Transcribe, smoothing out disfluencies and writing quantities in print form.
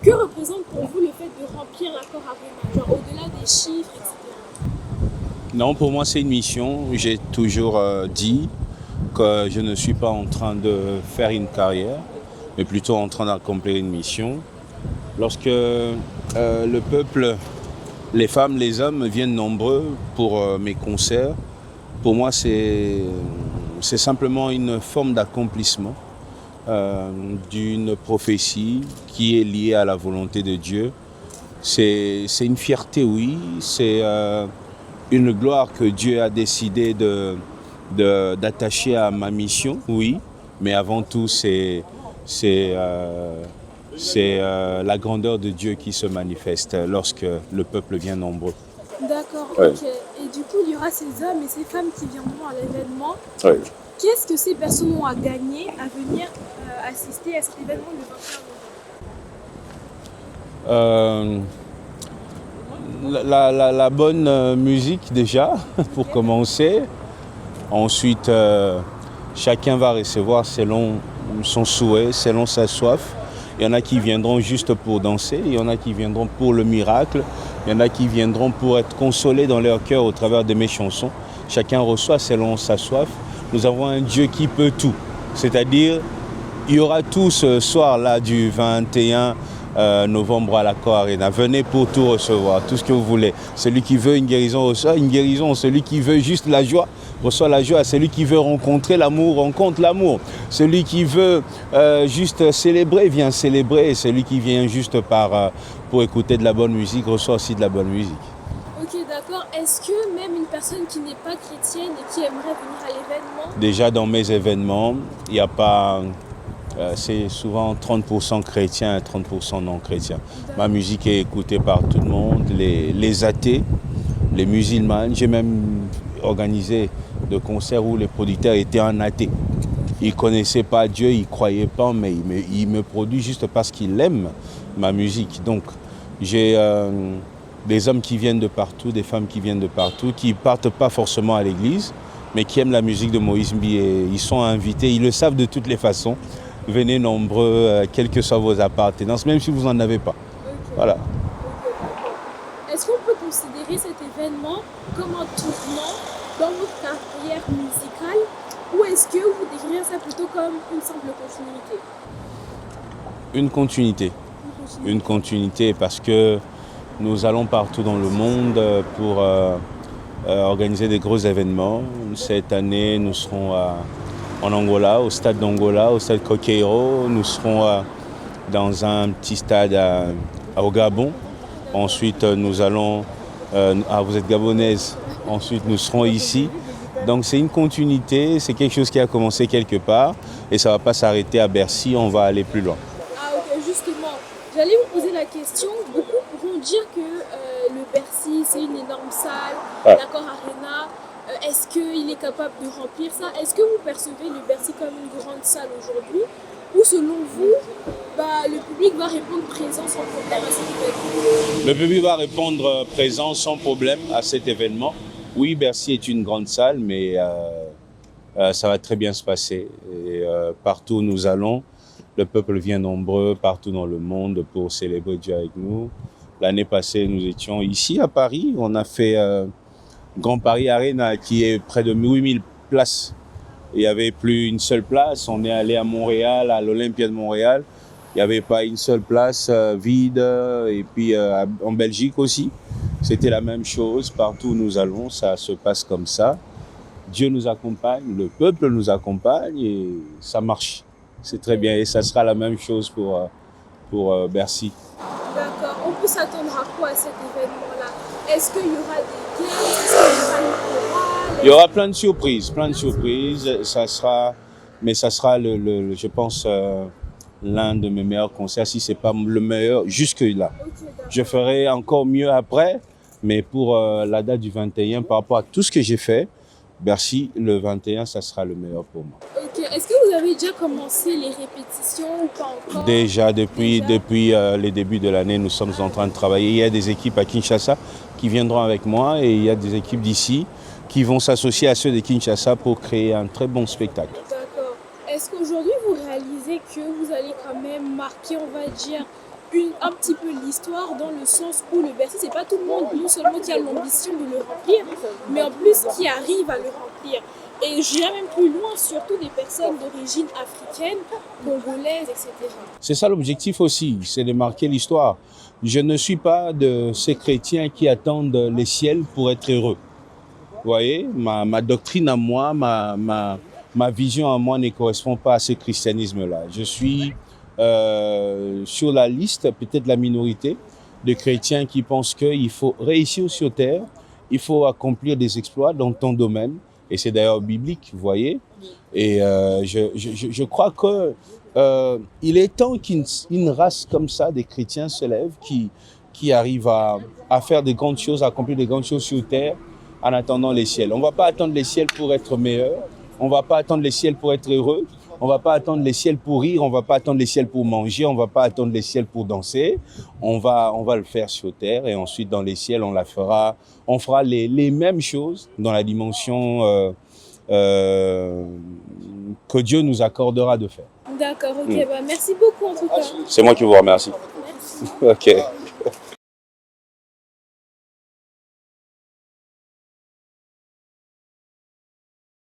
Que représente pour vous le fait de remplir l'accord Arena, genre au-delà des chiffres, etc. Non, pour moi, c'est une mission. J'ai toujours dit que je ne suis pas en train de faire une carrière, mais plutôt en train d'accomplir une mission. Lorsque le peuple, les femmes, les hommes viennent nombreux pour mes concerts, pour moi, c'est simplement une forme d'accomplissement d'une prophétie qui est liée à la volonté de Dieu. C'est une fierté, oui, c'est une gloire que Dieu a décidé d'attacher à ma mission, oui, mais avant tout, c'est la grandeur de Dieu qui se manifeste lorsque le peuple vient nombreux. D'accord, Ouais. ok. Et du coup, il y aura ces hommes et ces femmes qui viendront à l'événement. Oui. Qu'est-ce que ces personnes ont à gagner à venir assister à cet événement le 21 novembre? La bonne musique déjà, pour commencer. Ensuite, chacun va recevoir selon son souhait, selon sa soif. Il y en a qui viendront juste pour danser, il y en a qui viendront pour le miracle, il y en a qui viendront pour être consolés dans leur cœur au travers de mes chansons. Chacun reçoit selon sa soif. Nous avons un Dieu qui peut tout. C'est-à-dire, il y aura tout ce soir-là du 21 novembre à l'Accor Arena. Venez pour tout recevoir, tout ce que vous voulez. Celui qui veut une guérison reçoit une guérison. Celui qui veut juste la joie reçoit la joie. Celui qui veut rencontrer l'amour rencontre l'amour. Celui qui veut juste célébrer vient célébrer. Et celui qui vient juste pour écouter de la bonne musique reçoit aussi de la bonne musique. Ok, d'accord. Est-ce que même une personne qui n'est pas chrétienne et qui aimerait venir à l'événement... Déjà dans mes événements, il n'y a pas... c'est souvent 30% chrétiens et 30% non chrétiens. Ma musique est écoutée par tout le monde, les athées, les musulmans. J'ai même organisé de concerts où les producteurs étaient un athée. Ils ne connaissaient pas Dieu, ils ne croyaient pas, mais ils me produisent juste parce qu'ils aiment ma musique. Donc j'ai des hommes qui viennent de partout, des femmes qui viennent de partout, qui ne partent pas forcément à l'église, mais qui aiment la musique de Moïse Mbi. Et ils sont invités, ils le savent de toutes les façons. Venez nombreux, quelles que soient vos appartenances, même si vous n'en avez pas. Okay. Voilà. Okay. Est-ce qu'on peut considérer cet événement comme un tournant dans votre carrière musicale ou est-ce que vous décrivez ça plutôt comme une simple continuité? Une continuité. Une continuité parce que nous allons partout dans le monde pour organiser des gros événements. Cette année, nous serons en Angola, au stade d'Angola, au stade Coqueiro. Nous serons dans un petit stade au Gabon. Ensuite, nous allons... vous êtes gabonaise. Ensuite, nous serons ici. Donc, c'est une continuité. C'est quelque chose qui a commencé quelque part. Et ça ne va pas s'arrêter à Bercy. On va aller plus loin. Ah, ok, justement. J'allais vous poser la question. Beaucoup pourront dire que le Bercy, c'est une énorme salle. Ouais. L'Accor Arena. Est-ce qu'il est capable de remplir ça? Est-ce que vous percevez le Bercy comme une grande salle aujourd'hui? Ou selon vous, le public va répondre présent sans problème à cet événement? Le public va répondre présent sans problème à cet événement. Oui, Bercy est une grande salle, mais ça va très bien se passer. Et, partout où nous allons, le peuple vient nombreux partout dans le monde pour célébrer Dieu avec nous. L'année passée, nous étions ici à Paris. On a fait... Grand Paris Arena qui est près de 8000 places. Il n'y avait plus une seule place. On est allé à Montréal, à l'Olympia de Montréal. Il n'y avait pas une seule place vide. Et puis en Belgique aussi, c'était la même chose. Partout où nous allons, ça se passe comme ça. Dieu nous accompagne, le peuple nous accompagne et ça marche. C'est très bien et ça sera la même chose pour Bercy. D'accord. On peut s'attendre à quoi à cet événement-là? Est-ce qu'il y aura des games? Est-ce qu'il y aura une chorale? Il y aura plein de surprises. Ça sera je pense, l'un de mes meilleurs concerts, si ce n'est pas le meilleur jusque-là. Okay, je ferai encore mieux après, mais pour la date du 21, par rapport à tout ce que j'ai fait, Bercy, le 21, ça sera le meilleur pour moi. Ok. Est-ce que vous avez déjà commencé les répétitions ou pas encore? Déjà, depuis les débuts de l'année, nous sommes en train de travailler. Il y a des équipes à Kinshasa qui viendront avec moi et il y a des équipes d'ici qui vont s'associer à ceux de Kinshasa pour créer un très bon spectacle. D'accord. Est-ce qu'aujourd'hui, vous réalisez que vous allez quand même marquer, on va dire, un petit peu l'histoire dans le sens où le Bercy, c'est pas tout le monde, non seulement qui a l'ambition de le remplir, mais en plus qui arrive à le remplir. Et j'irais même plus loin, surtout des personnes d'origine africaine, congolaises, etc. C'est ça l'objectif aussi, c'est de marquer l'histoire. Je ne suis pas de ces chrétiens qui attendent les ciels pour être heureux. Vous voyez, ma doctrine à moi, ma vision à moi ne correspond pas à ce christianisme-là. Je suis sur la liste, peut-être la minorité, de chrétiens qui pensent qu'il faut réussir sur terre, il faut accomplir des exploits dans ton domaine, et c'est d'ailleurs biblique, vous voyez. Et je crois que il est temps qu'une race comme ça, des chrétiens, se lève, qui arrivent à faire des grandes choses, à accomplir des grandes choses sur terre, en attendant les ciels. On ne va pas attendre les ciels pour être meilleur, on ne va pas attendre les ciels pour être heureux, on ne va pas attendre les ciels pour rire, on ne va pas attendre les ciels pour manger, on ne va pas attendre les ciels pour danser. On va le faire sur terre et ensuite dans les ciels, on fera les mêmes choses dans la dimension que Dieu nous accordera de faire. D'accord, ok, bah merci beaucoup en tout cas. C'est moi qui vous remercie. Merci. Ok.